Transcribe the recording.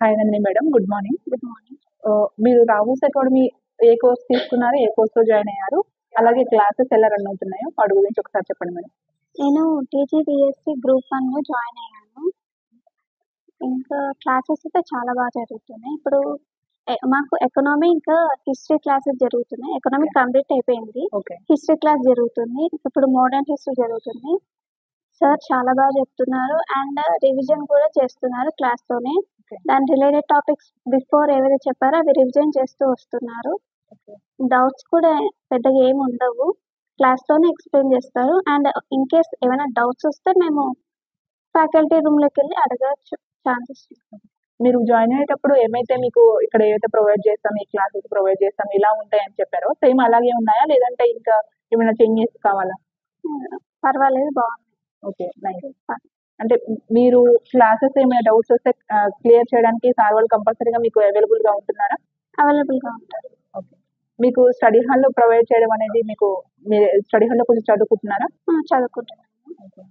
Hi Nandini madam, good morning. Good morning. మీరు Rahul's academy ఏ course తీసుకున్నారు, ఏ కోర్స్లో జాయిన్ అయ్యారు, అలాగే క్లాసెస్ ఎలా రన్ అవుతున్నాయో వాటి గురించి ఒకసారి చెప్పండి మేడం. నేను టీజీబీఎస్సీ గ్రూప్ 1లో జాయిన్ అయ్యాను. ఇంకా క్లాసెస్ అయితే చాలా బాగా జరుగుతున్నాయి. ఇప్పుడు మాకు ఎకనామీ ఇంకా హిస్టరీ క్లాసెస్ జరుగుతున్నాయి. ఎకనామీ కంప్లీట్ అయిపోయింది. ఓకే. హిస్టరీ క్లాస్ జరుగుతుంది. ఇప్పుడు మోడర్న్ హిస్టరీ జరుగుతుంది. సార్ చాలా బాగా చెప్తున్నారు అండ్ రివిజన్ కూడా చేస్తున్నారు క్లాస్తోనే. Okay. దాని రిలేటెడ్ టాపిక్స్ బిఫోర్ ఏవైతే చెప్పారో అవి రివిజన్ చేస్తూ వస్తున్నారు. ఓకే. డౌట్స్ కూడా పెద్దగా ఏమి ఉండవు. క్లాస్తోనే ఎక్స్ప్లెయిన్ చేస్తారు అండ్ ఇన్ కేస్ ఏమైనా డౌట్స్ వస్తే మేము ఫ్యాకల్టీ రూమ్లోకి వెళ్ళి అడగచ్చు ఛాన్సెస్. మీరు జాయిన్ అయ్యేటప్పుడు ఏమైతే మీకు ఇక్కడ ఏదైతే ప్రొవైడ్ చేస్తాం, ఈ క్లాసెస్ ప్రొవైడ్ చేస్తాం, ఇలా ఉంటాయని చెప్పారో సేమ్ అలాగే ఉన్నాయా, లేదంటే ఇంకా ఏమైనా చేంజెస్ కావాలా? పర్వాలేదు, బాగుంది. Okay, nice. అంటే మీరు క్లాసెస్ ఏమైనా డౌట్స్ వస్తే క్లియర్ చేయడానికి సార్ వాళ్ళు కంపల్సరీగా మీకు అవైలబుల్గా ఉంటున్నారా? అవైలబుల్గా ఉంటారు. ఓకే. మీకు స్టడీ హాల్ ప్రొవైడ్ చేయడం అనేది, మీకు మీరు స్టడీ హాల్లో కొంచెం చదువుకుంటున్నారా? చదువుకుంటున్నాను. ఓకే.